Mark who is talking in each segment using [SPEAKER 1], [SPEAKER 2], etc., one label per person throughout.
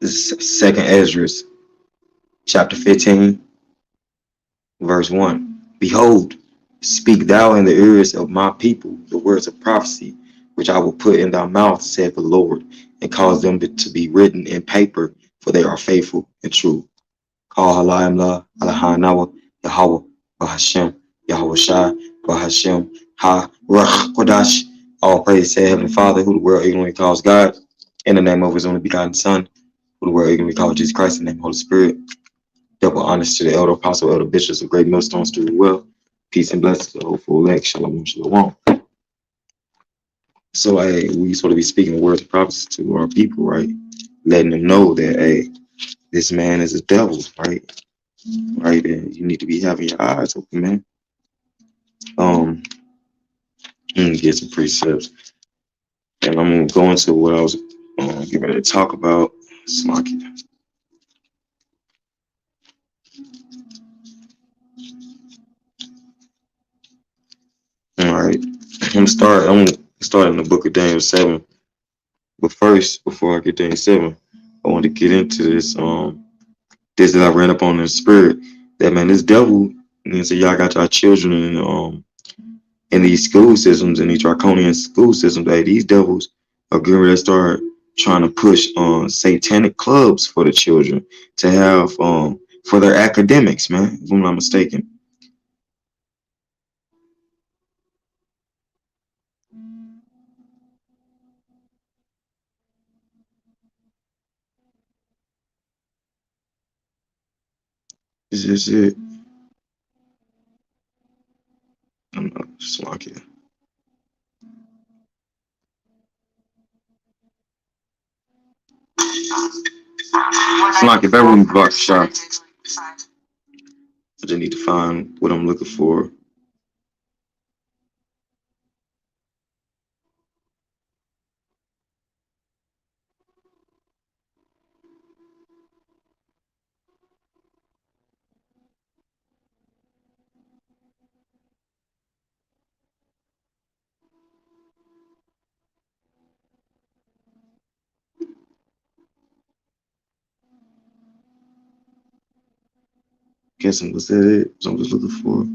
[SPEAKER 1] This is Second Esdras, chapter 15, verse 1. Behold, speak thou in the ears of my people the words of prophecy, which I will put in thy mouth, saith the Lord, and cause them to be written in paper, for they are faithful and true. Call Halayim La, Alahanawa, Yahweh, Bahashem, Yahweh Shai, Bahashem, Ha, Ruach, Kodash. All praise to Heavenly Father, who the world ignorantly calls God, in the name of his only begotten Son, who the world ignorantly calls Jesus Christ, in the name of the Holy Spirit. Double honors to the elder apostle, elder bishops of great millstones to the well. Peace and blessings to the hopeful elect. Shalom, shalom. So, we sort of be speaking the words of prophecy to our people, right? Letting them know that, this man is a devil, right? Right, and you need to be having your eyes open, man. I'm gonna get some precepts, and I'm gonna go into what I was getting ready to talk about. Smokey. All right, I'm gonna start in the book of Daniel 7. But first, before I get Daniel 7, I want to get into this this that I ran up on in the spirit. That man, this devil, and so y'all got y'all children in these school systems, in these draconian school systems. Hey, these devils are getting ready to start trying to push satanic clubs for the children to have for their academics, man, if I'm not mistaken. Is this it? I'm not just like it. It's like if everyone block shot. I just need to find what I'm looking for. Guessing was that it? So I'm just looking for.
[SPEAKER 2] 6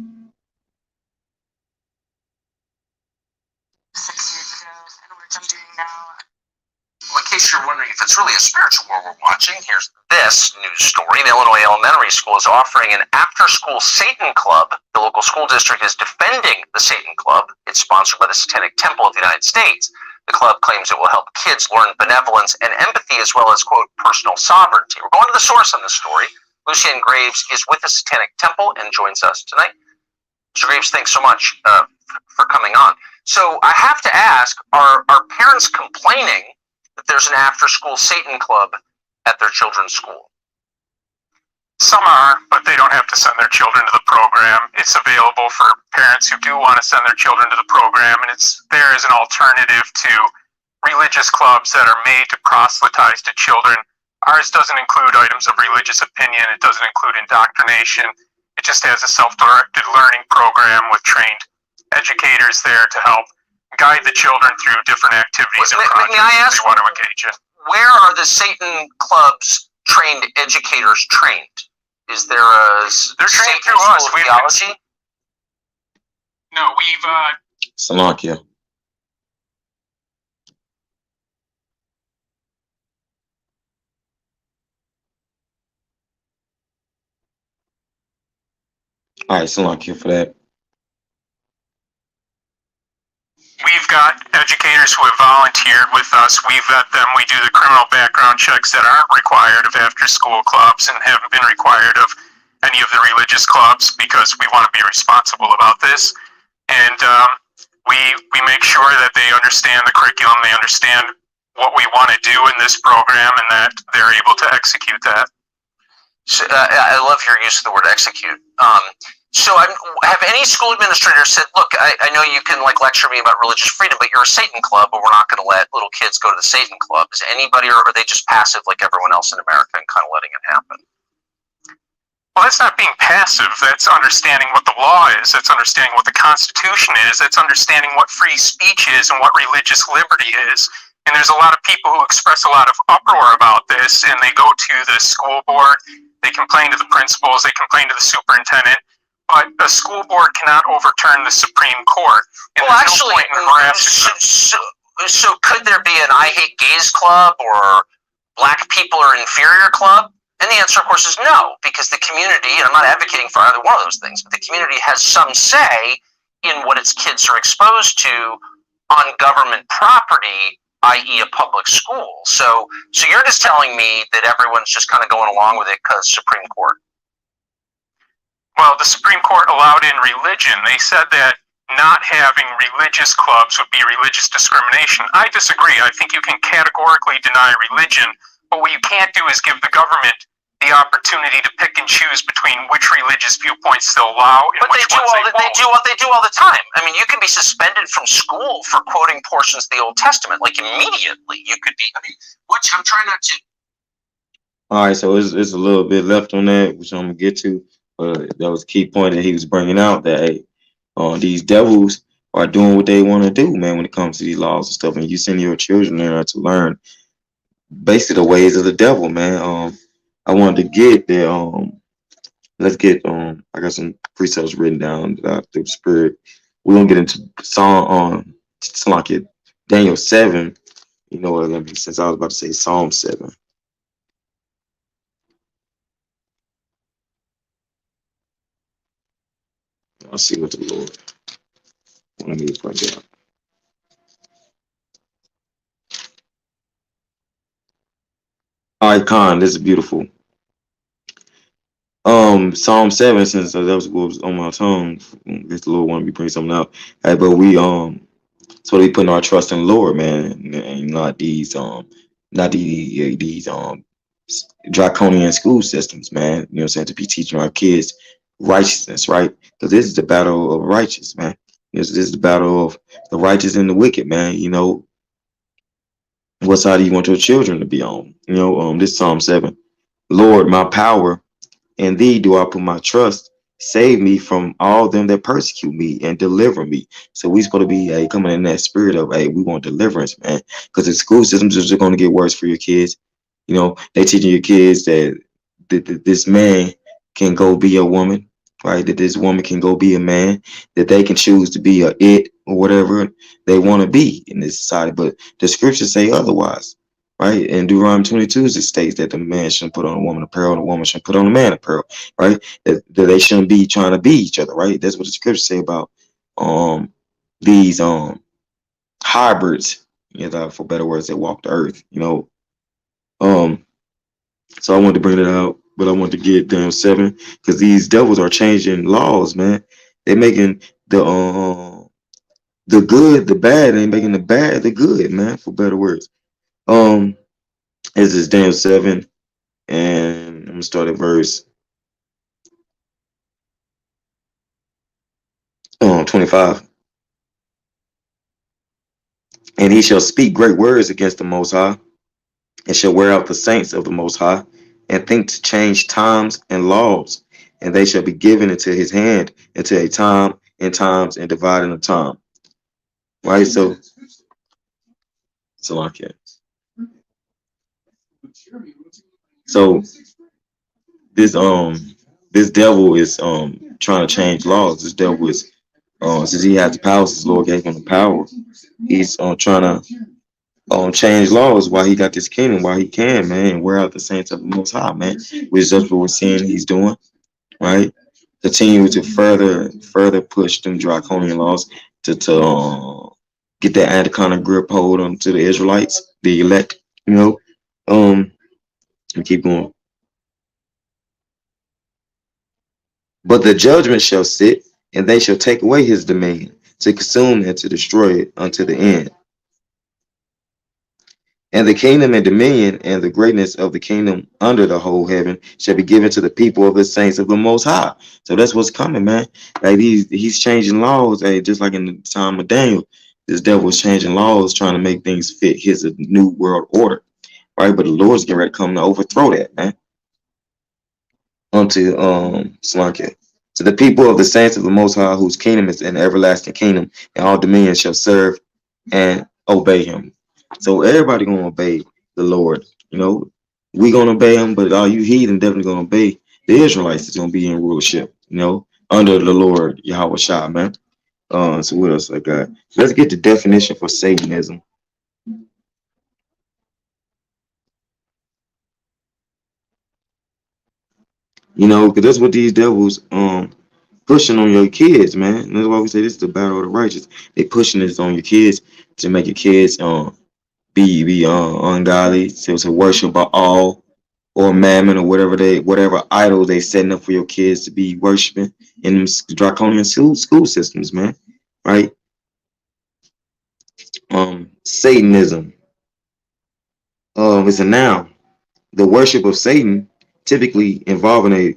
[SPEAKER 2] years ago, and we're doing now. Well, in case you're wondering if it's really a spiritual war we're watching, here's this news story. The Illinois Elementary School is offering an after-school Satan Club. The local school district is defending the Satan Club. It's sponsored by the Satanic Temple of the United States. The club claims it will help kids learn benevolence and empathy as well as, quote, personal sovereignty. We're going to the source on this story. Lucian Graves is with the Satanic Temple and joins us tonight. Mr. Graves, thanks so much for coming on. So I have to ask, are parents complaining that there's an after-school Satan Club at their children's school?
[SPEAKER 3] Some are, but they don't have to send their children to the program. It's available for parents who do want to send their children to the program, and it's there as an alternative to religious clubs that are made to proselytize to children. Ours doesn't include items of religious opinion. It doesn't include indoctrination. It just has a self-directed learning program with trained educators there to help guide the children through different activities and projects
[SPEAKER 2] may I ask,
[SPEAKER 3] they want to engage in.
[SPEAKER 2] Where are the Satan Club's trained educators trained? Is there a
[SPEAKER 3] They're trained
[SPEAKER 2] Satan
[SPEAKER 3] through us.
[SPEAKER 2] School of Theology?
[SPEAKER 3] No, we've
[SPEAKER 1] Salakia. All right, Salakia for that.
[SPEAKER 3] We've got educators who have volunteered with us. We vet them. We do the criminal background checks that aren't required of after-school clubs and haven't been required of any of the religious clubs because we want to be responsible about this. And we make sure that they understand the curriculum, they understand what we want to do in this program, and that they're able to execute that.
[SPEAKER 2] So, I love your use of the word execute. So have any school administrators said, look, I know you can lecture me about religious freedom, but you're a Satan club, but we're not going to let little kids go to the Satan club. Is anybody, or are they just passive like everyone else in America and kind of letting it happen?
[SPEAKER 3] Well, that's not being passive. That's understanding what the law is. That's understanding what the Constitution is. That's understanding what free speech is and what religious liberty is. And And there's a lot of people who express a lot of uproar about this, and they go to the school board, they complain to the principals, they complain to the superintendent, but a school board cannot overturn the Supreme Court. And
[SPEAKER 2] well, actually, so could there be an I Hate Gays club or Black People Are Inferior club? And the answer, of course, is no, because the community, and I'm not advocating for either one of those things, but the community has some say in what its kids are exposed to on government property, i.e. a public school. So you're just telling me that everyone's just kind of going along with it because Supreme Court.
[SPEAKER 3] Well, the Supreme Court allowed in religion. They said that not having religious clubs would be religious discrimination. I disagree. I think you can categorically deny religion, but what you can't do is give the government the opportunity to pick and choose between which religious viewpoints they'll allow and which ones they won't.
[SPEAKER 2] They do all the time. I mean, you can be suspended from school for quoting portions of the Old Testament, like immediately. You could be. I mean, which I'm trying not to.
[SPEAKER 1] All right, so it's a little bit left on that, which I'm gonna get to. But that was a key point that he was bringing out, that hey, these devils are doing what they want to do, man, when it comes to these laws and stuff. And you send your children there to learn basically the ways of the devil, man. I wanted to get there. Let's get I got some precepts written down through the Spirit. We're gonna get into Daniel 7. You know what I mean? Since I was about to say Psalm 7. I'll see what the Lord wanted me to point out. All right, Khan, this is beautiful. Psalm 7, since that was what was on my tongue, I guess the Lord wanted me to bring something out. Hey, but we so we putting our trust in the Lord, man, and not these draconian school systems, man. You know what I'm saying? To be teaching our kids righteousness, right? Because this is the battle of righteous, man. This is the battle of the righteous and the wicked, man. You know, what side do you want your children to be on? You know, this Psalm 7. Lord, my power, in thee do I put my trust. Save me from all them that persecute me and deliver me. So we supposed to be coming in that spirit of, we want deliverance, man. Because the school systems are just going to get worse for your kids. You know, they teaching your kids that this man can go be a woman, right? That this woman can go be a man, that they can choose to be a it or whatever they want to be in this society. But the scriptures say otherwise, right? In Deuteronomy 22, it states that the man shouldn't put on a woman apparel and the woman shouldn't put on a man apparel, right? That they shouldn't be trying to be each other, right? That's what the scriptures say about these hybrids, you know, for better words, that walk the earth, you know. So I wanted to bring it out, but I wanted to get Daniel 7 because these devils are changing laws, man. They're making the good the bad, and making the bad the good, man, for better words. This is Daniel 7, and I'm gonna start at verse 25. And he shall speak great words against the Most High, and shall wear out the saints of the Most High, and think to change times and laws, and they shall be given into his hand until a time and times and dividing of time. Right, so like that. So this devil is trying to change laws. This devil is since he has the power, since the Lord gave him the power, he's trying to change laws while he got this kingdom, while he can, man, and wear out the saints of the Most High, man. Which is just what we're seeing he's doing, right? Continue to further push them draconian laws to get that anaconda grip hold onto the Israelites, the elect, you know. And keep going. But the judgment shall sit, and they shall take away his dominion, to consume and to destroy it unto the end. And the kingdom and dominion and the greatness of the kingdom under the whole heaven shall be given to the people of the saints of the Most High. So that's what's coming, man. Like he's changing laws, just like in the time of Daniel. This devil was changing laws, trying to make things fit his new world order, right? But the Lord's getting ready to come to overthrow that, man. Unto Slankia. To the people of the saints of the Most High, whose kingdom is an everlasting kingdom, and all dominions shall serve and obey him. So everybody gonna obey the Lord. You know, we gonna obey him, but all you heathen definitely gonna obey the Israelites. Is gonna be in rulership. You know, under the Lord Yahweh Shah, man. So what else I got? Let's get the definition for Satanism. You know, because that's what these devils pushing on your kids, man. And that's why we say this is the battle of the righteous. They pushing this on your kids to make your kids be ungodly, to worship all or mammon or whatever idol they setting up for your kids to be worshiping in them draconian school systems, man. Right? Satanism. It's a noun. The worship of Satan, typically involving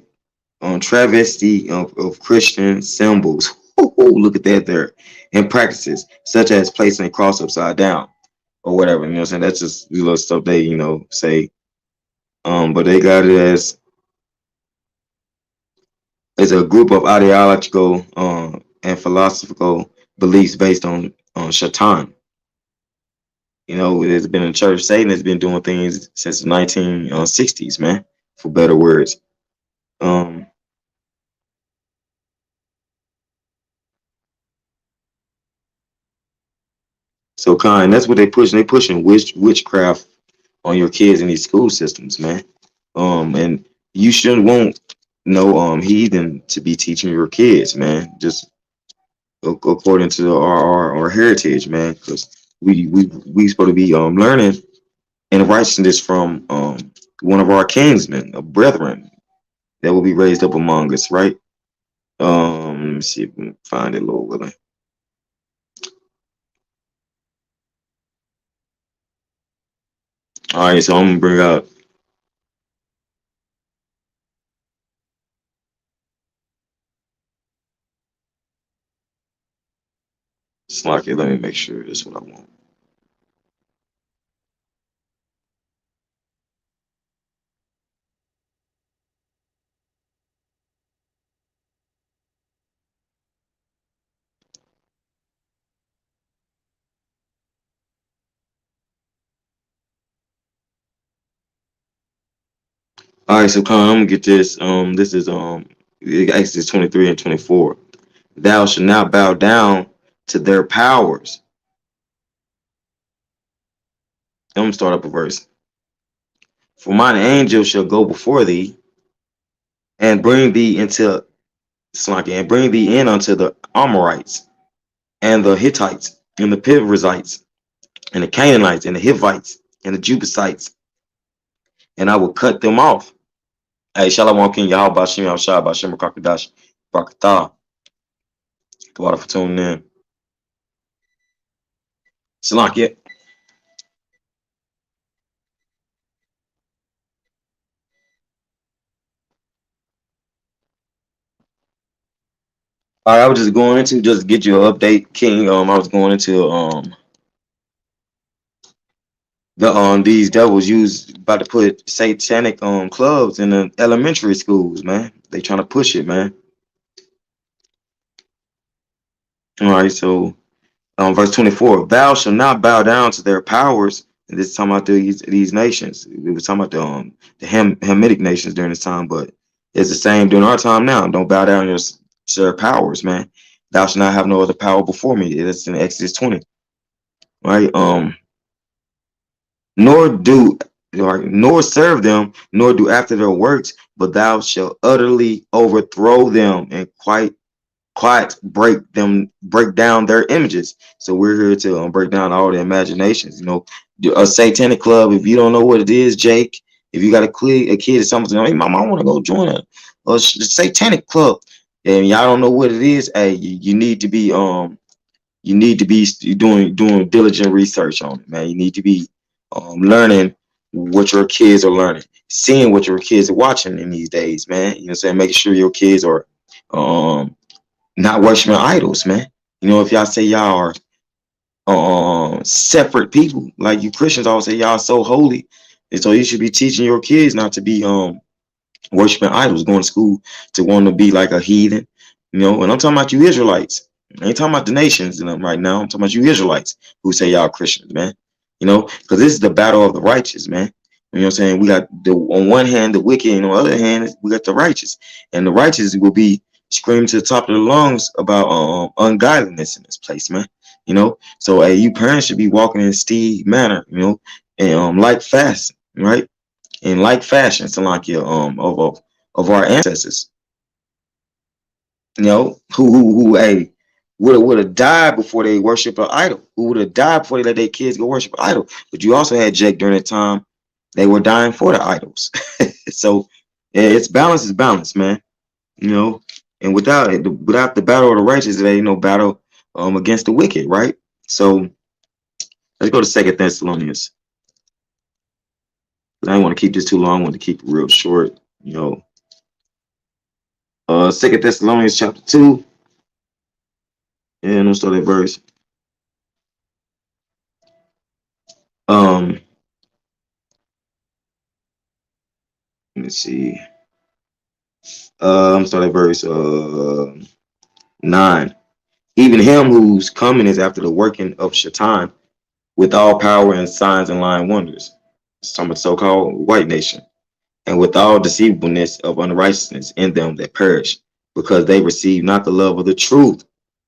[SPEAKER 1] a travesty of Christian symbols. Look at that there. And practices such as placing a cross upside down or whatever. You know what I'm saying? That's just little stuff they, say. But they got it as a group of ideological and philosophical beliefs based on Shaitan. You know, it's been in church. Satan has been doing things since the 1960s, man, for better words. Um, so kind, that's what they pushing. They pushing witchcraft on your kids in these school systems, man. And you shouldn't want no heathen to be teaching your kids, man. Just according to our heritage, man, because we supposed to be learning and righteousness from one of our kinsmen, brethren that will be raised up among us, right? Let me see if we can find it, Lord willing. All right, so I'm gonna bring out. Slocky, let me make sure this is what I want. All right, so Con, I'm gonna get this. This is Exodus 23 and 24. Thou shalt not bow down to their powers. I'm gonna start up a verse. For mine angel shall go before thee and bring thee into Slocky, and bring thee in unto the Amorites and the Hittites and the Perizzites and the Canaanites and the Hivites and the Jebusites, and I will cut them off. Hey, Shalom King Yahweh Bashim Yahshua Bashim Rakadash Barakatah. Kabbalah for tuning in. Slocky. All right, I was just going into just get you an update, King. I was going into these devils about to put satanic clubs in the elementary schools, man. They trying to push it, man. All right, so verse 24, thou shalt not bow down to their powers. And this is talking about these nations. We were talking about the Hamitic nations during this time, but it's the same during our time now. Don't bow down to their powers, man. Thou shalt not have no other power before me. It's in Exodus 20. Right? Nor serve them, nor do after their works, but thou shalt utterly overthrow them and quite break down their images. So we're here to break down all the imaginations. You know, a satanic club. If you don't know what it is, Jake, if you got a kid or something, hey, mama, I want to go join a satanic club, and y'all don't know what it is. Hey, you need to be doing diligent research on it, man. You need to be learning what your kids are learning, seeing what your kids are watching in these days, man. You know what I'm saying? Making sure your kids are not worshiping idols, man. You know, if y'all say y'all are separate people, like you Christians always say y'all so holy, and so you should be teaching your kids not to be worshiping idols, going to school to want to be like a heathen, you know. And I'm talking about you Israelites. I ain't talking about the nations, right now. I'm talking about you Israelites who say y'all Christians, man. You know, because this is the battle of the righteous, man. You know what I'm saying? We got on one hand the wicked, and on the other hand we got the righteous, and the righteous will be screaming to the top of their lungs about ungodliness in this place, man. You know, so hey, you parents should be walking in Steve manner, you know, and like fast, right? In like fashion, to like your of our ancestors, you know, who hey would have died before they worship an idol, who would have died before they let their kids go worship an idol. But you also had Jake during that time, they were dying for the idols. So yeah, it's balance is balance, man. You know, and without it, without the battle of the righteous, there ain't no battle against the wicked, right? So let's go to Second Thessalonians. I don't want to keep this too long. I want to keep it real short. You know, Second Thessalonians chapter 2, and we'll start at verse. Let me see. I'm starting at verse 9. Even him whose coming is after the working of Shaitan, with all power and signs and lying wonders. Some of the so-called white nation, and with all deceivableness of unrighteousness in them that perish, because they receive not the love of the truth.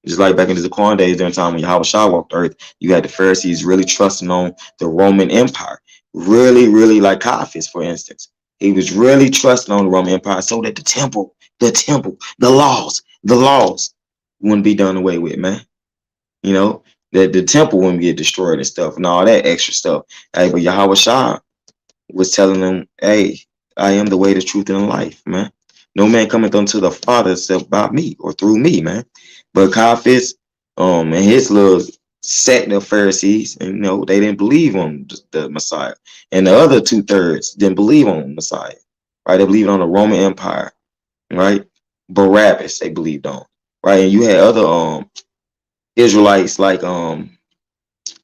[SPEAKER 1] Just like back in the Zaquan days, during the time when Yahweh Shah walked the earth, you had the Pharisees really trusting on the Roman Empire. Really, really, like Caiaphas, for instance. He was really trusting on the Roman Empire so that the laws wouldn't be done away with, man. You know, that the temple wouldn't get destroyed and stuff and all that extra stuff. Hey, but Yahweh Shah was telling them, hey, I am the way, the truth, and the life, man. No man cometh unto the Father except by me or through me, man. But Caiaphas, and his little sect of Pharisees, and you know, they didn't believe on the Messiah. And the other 2/3 didn't believe on Messiah, right? They believed on the Roman Empire, right? Barabbas, they believed on, right? And you had other Israelites like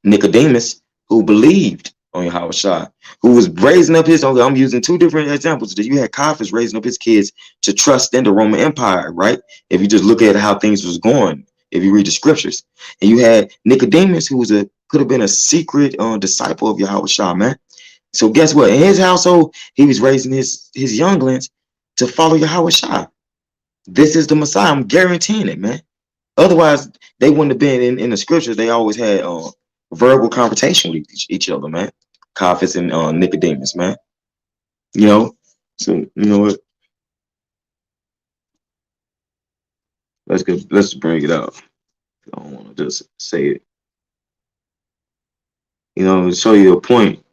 [SPEAKER 1] Nicodemus, who believed on Yahweh Shah, who was raising up his own. I'm using two different examples. That you had Caiaphas raising up his kids to trust in the Roman Empire, right? If you just look at how things was going, if you read the scriptures, and you had Nicodemus, who was could have been a secret disciple of Yahweh Shah, man. So guess what? In his household, he was raising his younglings to follow Yahweh Shah. This is the Messiah. I'm guaranteeing it, man. Otherwise, they wouldn't have been in the scriptures. They always had verbal confrontation with each other, man. Caiaphas and Nicodemus, man. You know, so you know what? Let's bring it out. I don't want to just say it. You know, show you a point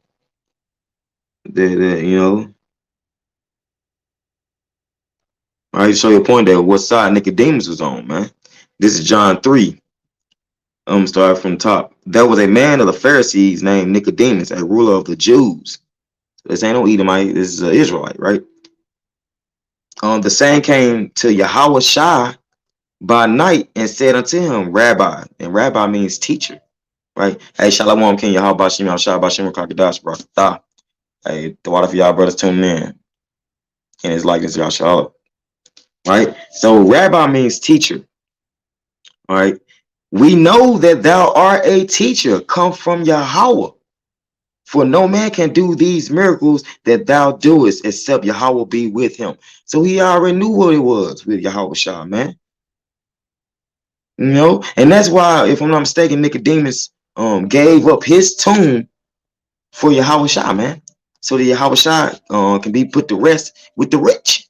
[SPEAKER 1] that you know. All right, show you a point that what side Nicodemus was on, man. This is John 3. Start from top. There was a man of the Pharisees named Nicodemus, a ruler of the Jews. This ain't no Edomite. This is an Israelite, right? The same came to Yahweh Shah by night and said unto him, Rabbi, and Rabbi means teacher, right? Hey, Shalom, King Yahweh Bashim, Yahweh Bashim, Kakadash, Barakatah. Hey, the water for y'all brothers tuning in. And his likeness, Yahshua, right? So Rabbi means teacher, all right? We know that thou art a teacher, come from Yahweh. For no man can do these miracles that thou doest except Yahweh be with him. So he already knew what it was with Yahweh Shah, man. You know, and that's why, if I'm not mistaken, Nicodemus gave up his tomb for Yahweh Shah, man. So that Yahweh Shah can be put to rest with the rich,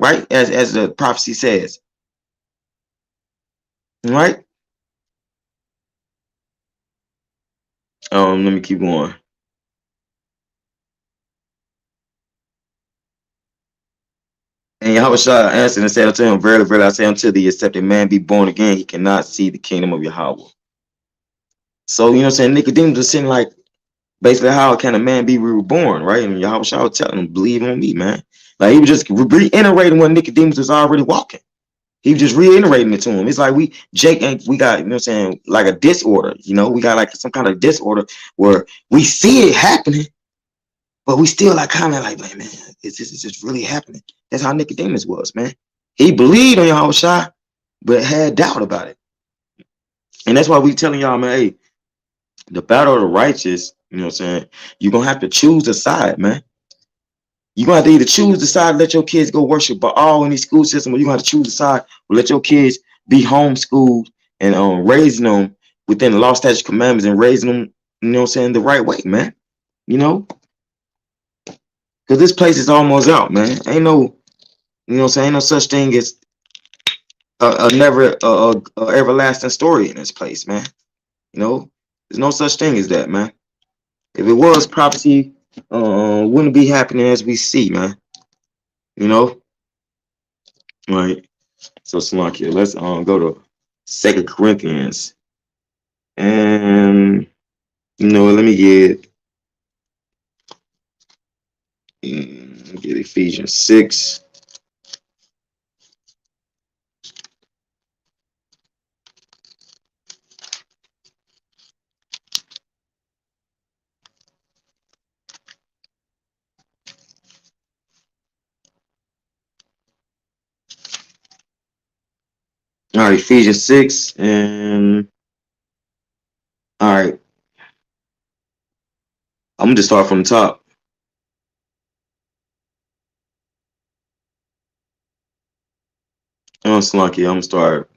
[SPEAKER 1] right? As the prophecy says. Right? Let me keep going. And Yahweh Shah answered and said unto him, Verily, verily, I say unto thee, except a man be born again, he cannot see the kingdom of Yahweh. So, you know what I'm saying? Nicodemus was saying, like, basically, how can a man be reborn, right? And Yahweh Shah was telling him, believe on me, man. Like, he was just reiterating what Nicodemus was already walking. He was just reiterating it to him. It's like we got, you know what I'm saying, like a disorder, you know? We got like some kind of disorder where we see it happening, but we still like kind of like, man, is this really happening? That's how Nicodemus was, man. He believed on Yahweh Shah, but had doubt about it. And that's why we telling y'all, man, hey, the battle of the righteous You know what I'm saying? You're gonna have to choose a side, man. You're gonna have to either choose the side, let your kids go worship Baal in these school system, or you're gonna have to choose the side, or let your kids be homeschooled and raising them within the law, statutes, commandments, and raising them, you know what I'm saying, the right way, man. You know, because this place is almost out, man. Ain't no, you know what I'm saying, ain't no such thing as a never a everlasting story in this place, man. You know, there's no such thing as that, man. If it was, prophecy wouldn't be happening as we see, man. You know, right? So Salakia, let's go to Second Corinthians, and let me get Ephesians 6. All right, Ephesians 6, and all right, I'm gonna just start from the top. Salakia, I'm gonna start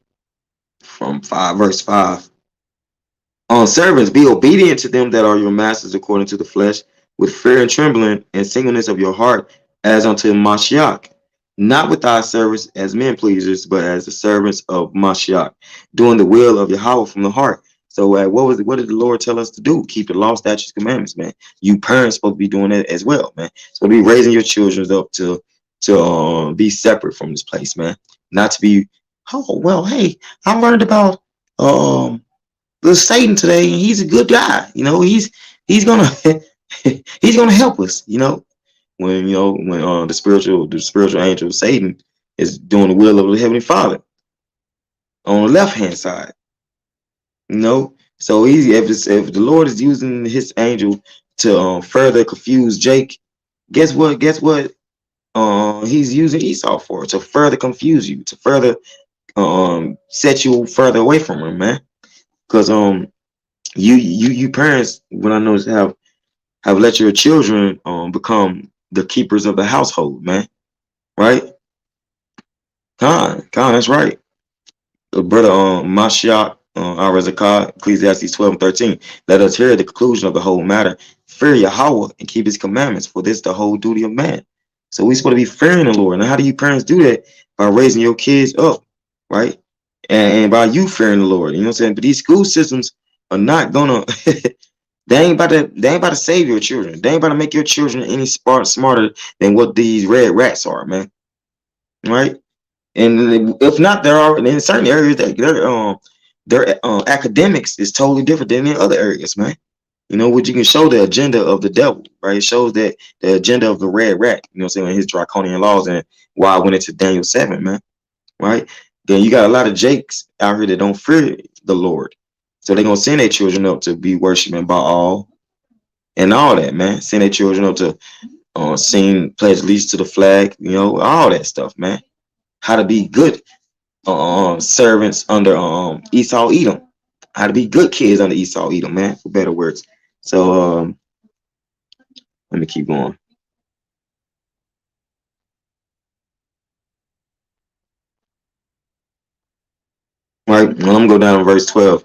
[SPEAKER 1] from verse 5. Servants, be obedient to them that are your masters according to the flesh, with fear and trembling and singleness of your heart, as unto Mashiach, not with our service as men pleasers, but as the servants of Mashiach, doing the will of Yahweh from the heart. So, what did the Lord tell us to do? Keep the law, statutes, commandments, man. You parents supposed to be doing that as well, man. So, be raising your children up to be separate from this place, man. Not to be, oh well, hey, I learned about there's Satan today, and he's a good guy. He's gonna he's gonna help us. When the spiritual angel Satan is doing the will of the Heavenly Father on the left hand side. So easy. If the Lord is using His angel to further confuse Jake, guess what? He's using Esau for, to further confuse you, to further set you further away from him, man. Because you parents, what I know, is have let your children become the keepers of the household, man. Right? Khan, that's right. The brother Mashiach, Arazakah, Ecclesiastes 12:13. Let us hear the conclusion of the whole matter. Fear Yahweh and keep His commandments, for this is the whole duty of man. So we supposed to be fearing the Lord. Now, how do you parents do that? By raising your kids up, right? And by you fearing the Lord. You know what I'm saying? But these school systems are not gonna they ain't about to save your children. They ain't about to make your children any smarter than what these red rats are, man. Right? And if not, there are in certain areas that their academics is totally different than in other areas, man. What you can show the agenda of the devil, right? It shows that the agenda of the red rat, you know what I'm saying, his draconian laws, and why I went into Daniel 7, man. Right? Then you got a lot of Jakes out here that don't fear the Lord. So they're gonna send their children up to be worshiping Baal and all that, man. Send their children up to sing pledge allegiance to the flag, all that stuff, man. How to be good servants under Esau Edom. How to be good kids under Esau Edom, man, for better words. So let me keep going. Right, well, I'm gonna go down to verse 12.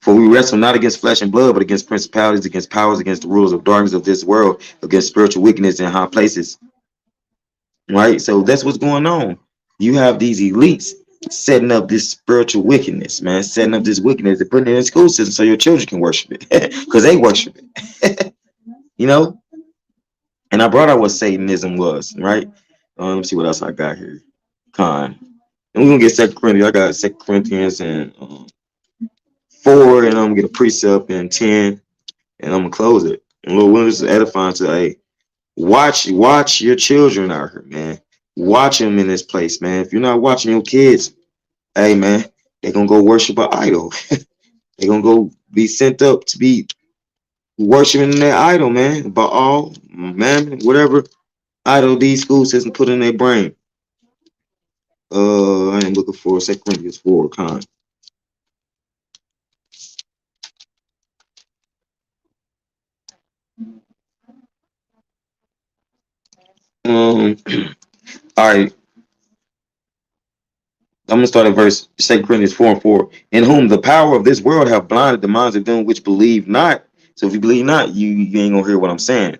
[SPEAKER 1] For we wrestle not against flesh and blood, but against principalities, against powers, against the rulers of darkness of this world, against spiritual wickedness in high places. Right, so that's what's going on. You have these elites setting up this spiritual wickedness, man, setting up this wickedness and putting it in the school system so your children can worship it, because they worship it. And I brought out what Satanism was, right? Let me see what else I got here. And we're gonna get Second Corinthians. I got Second Corinthians and 4, and I'm gonna get a precept in 10, and I'm gonna close it. And Lord willing, this is edifying to, hey, watch your children out here, man. Watch them in this place, man. If you're not watching your kids, hey, man, they're gonna go worship an idol. They're gonna go be sent up to be worshiping their idol, man. Baal, man, whatever idol these school systems put in their brain. I am looking for 2 Corinthians 4, Con. Um, all right, I'm gonna start at verse 2 Corinthians 4:4. In whom the power of this world have blinded the minds of them which believe not. So if you believe not, you ain't gonna hear what I'm saying.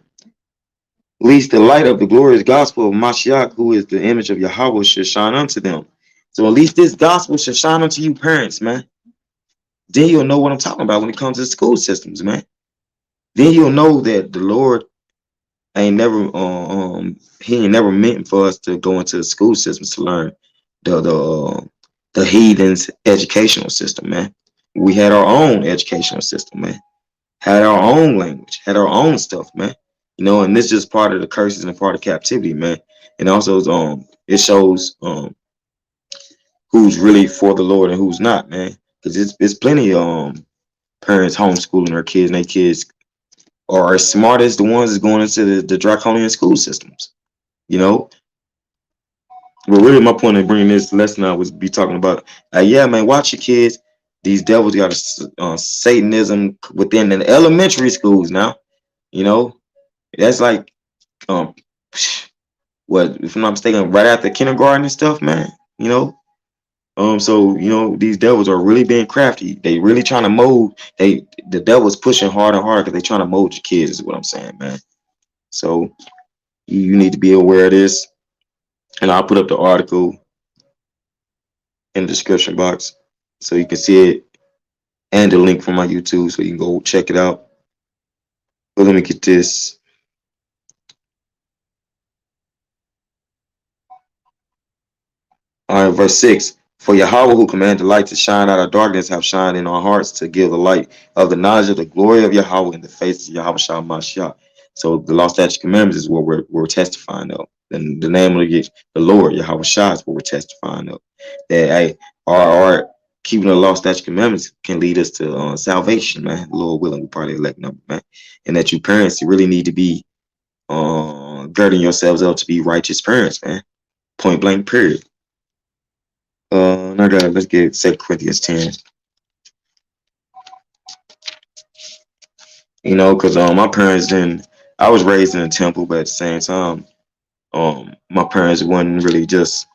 [SPEAKER 1] Least the light of the glorious gospel of Mashiach, who is the image of Yahweh, should shine unto them. So at least this gospel should shine unto you, parents, man. Then you'll know what I'm talking about when it comes to school systems, man. Then you'll know that the Lord ain't never he ain't never meant for us to go into the school systems to learn the heathens educational system, man. We had our own educational system, man. Had our own language, had our own stuff, man. You know, and this is just part of the curses and part of captivity, man. And also it shows who's really for the Lord and who's not, man. Because it's plenty of parents homeschooling their kids, and their kids are as smart as the ones that's going into the draconian school systems. You know, but really, my point in bringing this lesson out was be talking about, yeah, man, watch your kids. These devils got Satanism within the elementary schools now. You know, that's like, um, what if I'm not mistaken, right after kindergarten and stuff, man. You know, so you know these devils are really being crafty. They really trying to mold. The devil's pushing harder and harder because they trying to mold your kids. Is what I'm saying, man. So you need to be aware of this, and I'll put up the article in the description box so you can see it, and the link from my YouTube so you can go check it out. But let me get this. All right, verse 6. For Yahweh who commanded the light to shine out of darkness have shined in our hearts to give the light of the knowledge of the glory of Yahweh in the face of Yahweh Shah Mashiach. So the law, statutes, commandments is what we're testifying of. And the name of the Lord, Yahweh Shah, is what we're testifying of. That hey, our keeping the law, statutes, commandments can lead us to salvation, man. Lord willing, we probably elect number, man. And that you parents, you really need to be girding yourselves up to be righteous parents, man. Point blank, period. Let's get 2 Corinthians 10. You know, because my parents didn't. I was raised in a temple, but at the same time, my parents wasn't really just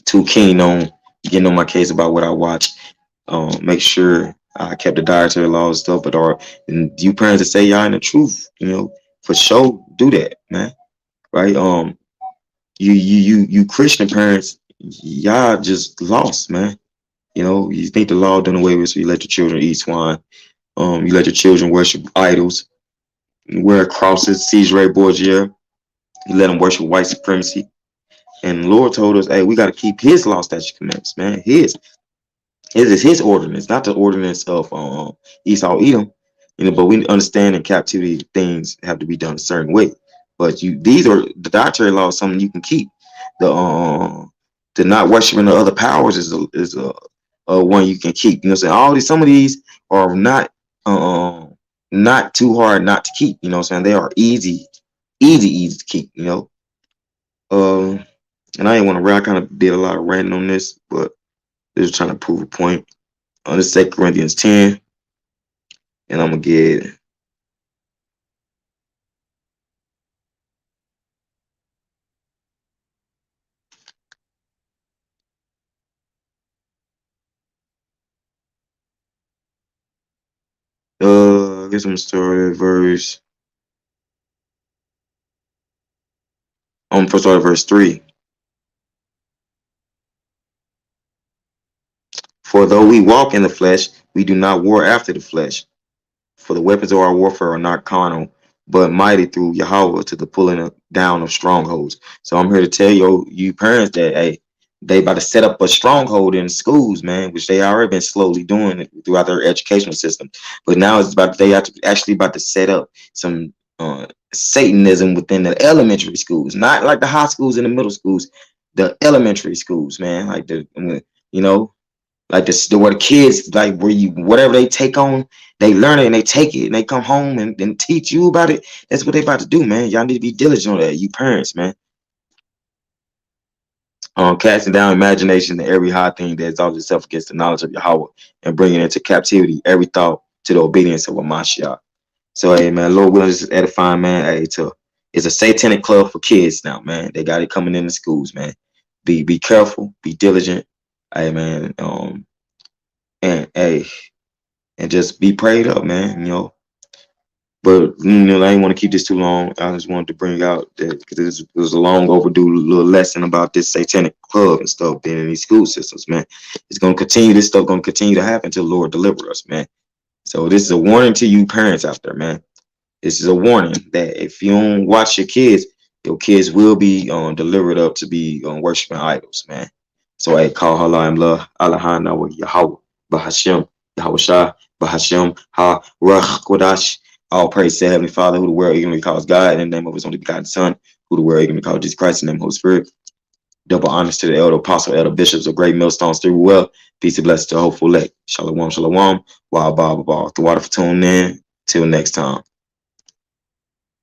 [SPEAKER 1] too keen on getting on my case about what I watched. Make sure I kept the dietary laws and stuff. But and you parents that say y'all in the truth, you know, for sure, do that, man. Right? You Christian parents, y'all just lost, man. You know, you think the law done away with, so you let your children eat swine. You let your children worship idols, wear crosses, siege Ray Borgia. You let them worship white supremacy. And the Lord told us, hey, we got to keep his law, statutes, commandments, man. It is his ordinance, not the ordinance of Esau, Edom. You know, but we understand in captivity things have to be done a certain way. But these are the dietary laws, something you can keep. The not worshiping the other powers is a one you can keep. You know, what I'm saying some of these are not too hard not to keep. You know, what I'm saying they are easy to keep. You know, and I didn't want to. I kind of did a lot of ranting on this, but just trying to prove a point. On this 2 Corinthians 10, and I'm gonna get I guess I'm gonna start at verse. I'm first start at verse 3. For though we walk in the flesh, we do not war after the flesh. For the weapons of our warfare are not carnal, but mighty through Yahweh to the pulling down of strongholds. So I'm here to tell you parents that hey, they about to set up a stronghold in schools, man, which they already been slowly doing throughout their educational system. But now it's about they have to actually about to set up some Satanism within the elementary schools, not like the high schools and the middle schools, the elementary schools, man. Like you know, like this, where the kids, like where you, whatever they take on, they learn it and they take it and they come home and teach you about it. That's what they about to do, man. Y'all need to be diligent on that, you parents, man. Casting down imagination and every high thing that exalts itself against the knowledge of Yahweh and bringing into captivity every thought to the obedience of a Mashiach. So, hey, man, Lord willing, this is edifying, man. Hey, to It's a satanic club for kids now, man. They got it coming in the schools, man. Be careful, be diligent, hey man. And hey, and just be prayed up, man. You know. But I didn't want to keep this too long. I just wanted to bring out that because it was a long overdue little lesson about this satanic club and stuff being in these school systems, man. It's gonna continue. This stuff gonna continue to happen until the Lord deliver us, man. So this is a warning to you parents out there, man. This is a warning that if you don't watch your kids will be delivered up to be worshiping idols, man. So I call Halayim La Alahana wa Yahweh Bahashem Yahweh Shah Bahashem Ha Rach Kodash. All praise to Heavenly Father, who the world ignorantly calls God, in the name of His only begotten Son, who the world ignorantly calls Jesus Christ, in the name of the Holy Spirit. Double honors to the elder apostle, elder bishops of great millstones through well. Peace and blessings to hopeful elect. Shalom, shalom. Wow, Bob, the water for tuning in. Till next time.